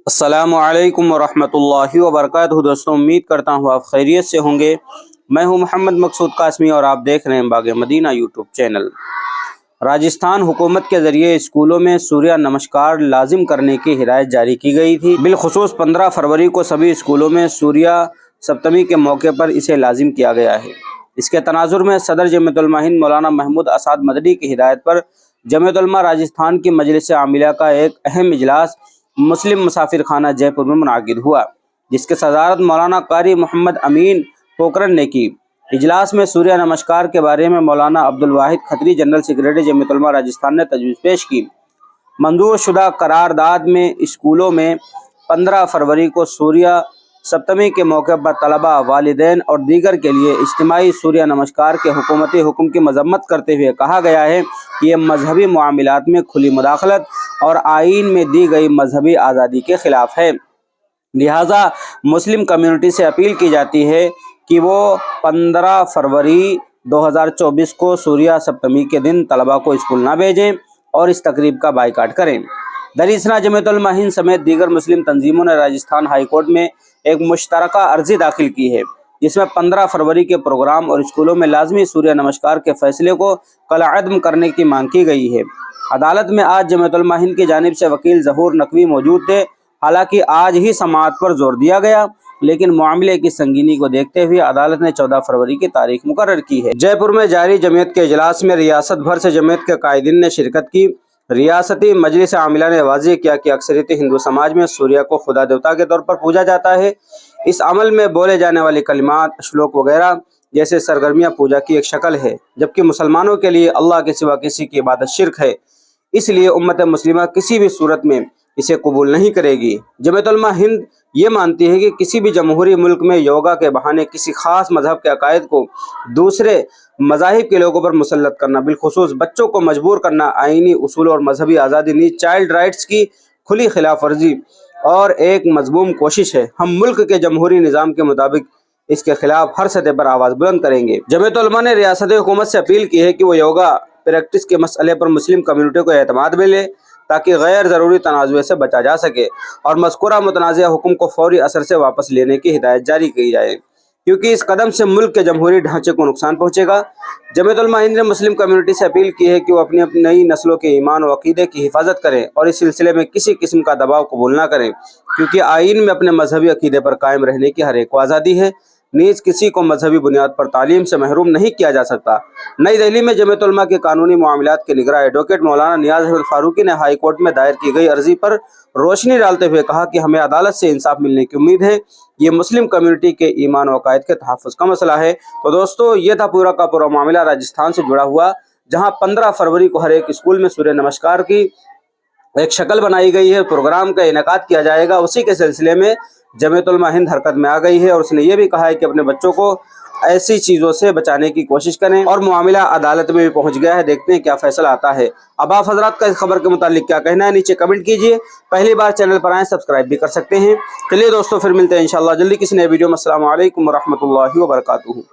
अस्सलामु अलैकुम वरहमतुल्लाहि वबरकातुहू। दोस्तों, उम्मीद करता हूँ आप खैरियत से होंगे। मैं हूँ मोहम्मद मकसूद कासमी और आप देख रहे हैं बाग़ मदीना यूट्यूब चैनल। राजस्थान हुकूमत के ज़रिए स्कूलों में सूर्य नमस्कार लाजिम करने की हिदायत जारी की गई थी। बिलखुसूस 15 फरवरी को सभी स्कूलों में सूर्य सप्तमी के मौके पर इसे लाजिम किया गया है। इसके तनाजुर में सदर जमीयत उलमा हिंद मौलाना महमूद असाद मदनी की हिदायत पर जमीयत उलमा राजस्थान की मजलिस आमिला का एक अहम इजलास मुस्लिम मुसाफिर खाना जयपुर में मुनाकिद हुआ, जिसके सदारत मौलाना कारी मोहम्मद अमीन पोकरन ने की। इजलास में सूर्य नमस्कार के बारे में मौलाना अब्दुल वाहिद खत्री जनरल सेक्रेटरी जमीयत उलमा राजस्थान ने तजवीज़ पेश की। मंजूर शुदा करारदाद में स्कूलों में 15 फरवरी को सूर्य सप्तमी के मौके पर तलबा, वालिदैन और दीगर के लिए इज्तिमाई सूर्य नमस्कार के हुकूमती हुक्म की मजम्मत करते हुए कहा गया है कि यह मजहबी मामलात में खुली मुदाखलत और आईन में दी गई मजहबी आज़ादी के खिलाफ है। लिहाजा मुस्लिम कम्युनिटी से अपील की जाती है कि वो 15 फरवरी 2024 को सूर्य सप्तमी के दिन तलबा को स्कूल ना भेजें और इस तकरीब का बाइकाट करें। दरीसना जमीयत उलमा हिंद समेत दीगर मुस्लिम तंजीमों ने राजस्थान हाई कोर्ट में एक मुश्तरका अर्जी दाखिल की है, जिसमें 15 फरवरी के प्रोग्राम और स्कूलों में लाजमी सूर्य नमस्कार के फैसले को कलअदम करने की मांग की गई है। अदालत में आज जमीयत उलमा हिंद की जानिब से वकील ज़हूर नकवी मौजूद थे। हालांकि आज ही समाअत पर जोर दिया गया, लेकिन मामले की संगीनी को देखते हुए अदालत ने 14 फरवरी की तारीख मुकर्रर की है। जयपुर में जारी जमीयत के इजलास में रियासत भर से जमीयत के कायदीन ने शिरकत की। रियासती मजलिस आमिला ने वाज़ेह किया कि अक्सरियती हिंदू समाज में सूर्य को खुदा देवता के तौर पर पूजा जाता है। इस अमल में बोले जाने वाली कलिमात, श्लोक वगैरह जैसे सरगर्मियाँ पूजा की एक शक्ल है, जबकि मुसलमानों के लिए अल्लाह के सिवा किसी की इबादत शिर्क है। इसलिए उम्मत मुस्लिमा किसी भी सूरत में इसे कबूल नहीं करेगी। जमीयत उलमा हिंद ये मानती है कि किसी भी जमहूरी मुल्क में योगा के बहाने किसी खास मजहब के अकायद को दूसरे मजाहिब के लोगों पर मुसल्लत करना, बिलखुसूस बच्चों को मजबूर करना, आईनी उसूल और मजहबी आज़ादी नीज चाइल्ड राइट्स की खुली खिलाफ वर्जी और एक मजमूम कोशिश है। हम मुल्क के जमहूरी निज़ाम के मुताबिक इसके खिलाफ हर सतह पर आवाज़ बुलंद करेंगे। जमीयत उलमा ने रियासत हुकूमत से अपील की है कि वो योगा प्रैक्टिस के मसले पर मुस्लिम कम्युनिटी को एतमाद मिले, ताकि गैर ज़रूरी तनाज़ुए से बचा जा सके और मज़कूरा मुतनाज़िया हुक्म को फौरी असर से वापस लेने की हिदायत जारी की जाए, क्योंकि इस कदम से मुल्क के जमहूरी ढांचे को नुकसान पहुँचेगा। जमीयत उलमा हिंद ने मुस्लिम कम्युनिटी से अपील की है कि वो अपनी अपनी नई नस्लों के ईमान और अक़ीदे की हिफाजत करें और इस सिलसिले में किसी किस्म का दबाव कबूल ना करें, क्योंकि आइन में अपने मजहबी अक़ीदे पर कायम रहने की हर एक को आज़ादी है। नीज किसी को मजहबी बुनियाद पर तालीम से महरूम नहीं किया जा सकता। नई दिल्ली में जमीयत उलमा के कानूनी मामलात के निगरां एडवोकेट मौलाना नियाज अहमद फारूकी ने हाई कोर्ट में दायर की गई अर्जी पर रोशनी डालते हुए कहा कि हमें अदालत से इंसाफ मिलने की उम्मीद है। ये मुस्लिम कम्युनिटी के ईमान और अकायद के तहफ़्फ़ुज़ का मसला है। तो दोस्तों, ये था पूरा का पूरा मामला राजस्थान से जुड़ा हुआ, जहाँ 15 फरवरी को हर एक स्कूल में सूर्य नमस्कार की एक शक्ल बनाई गई है, प्रोग्राम का इनेकाद किया जाएगा। उसी के सिलसिले में जमीयत उलमा हिंद हरकत में आ गई है और उसने ये भी कहा है कि अपने बच्चों को ऐसी चीज़ों से बचाने की कोशिश करें, और मामला अदालत में भी पहुंच गया है। देखते हैं क्या फैसला आता है। अब आप हजरात का इस खबर के मुतालिक क्या कहना है, नीचे कमेंट कीजिए। पहली बार चैनल पर आए, सब्सक्राइब भी कर सकते हैं। चलिए दोस्तों, फिर मिलते हैं इंशाल्लाह जल्दी किसी नए वीडियो में। अस्सलामु अलैकुम वरहमतुल्लाहि वबरकातुहू।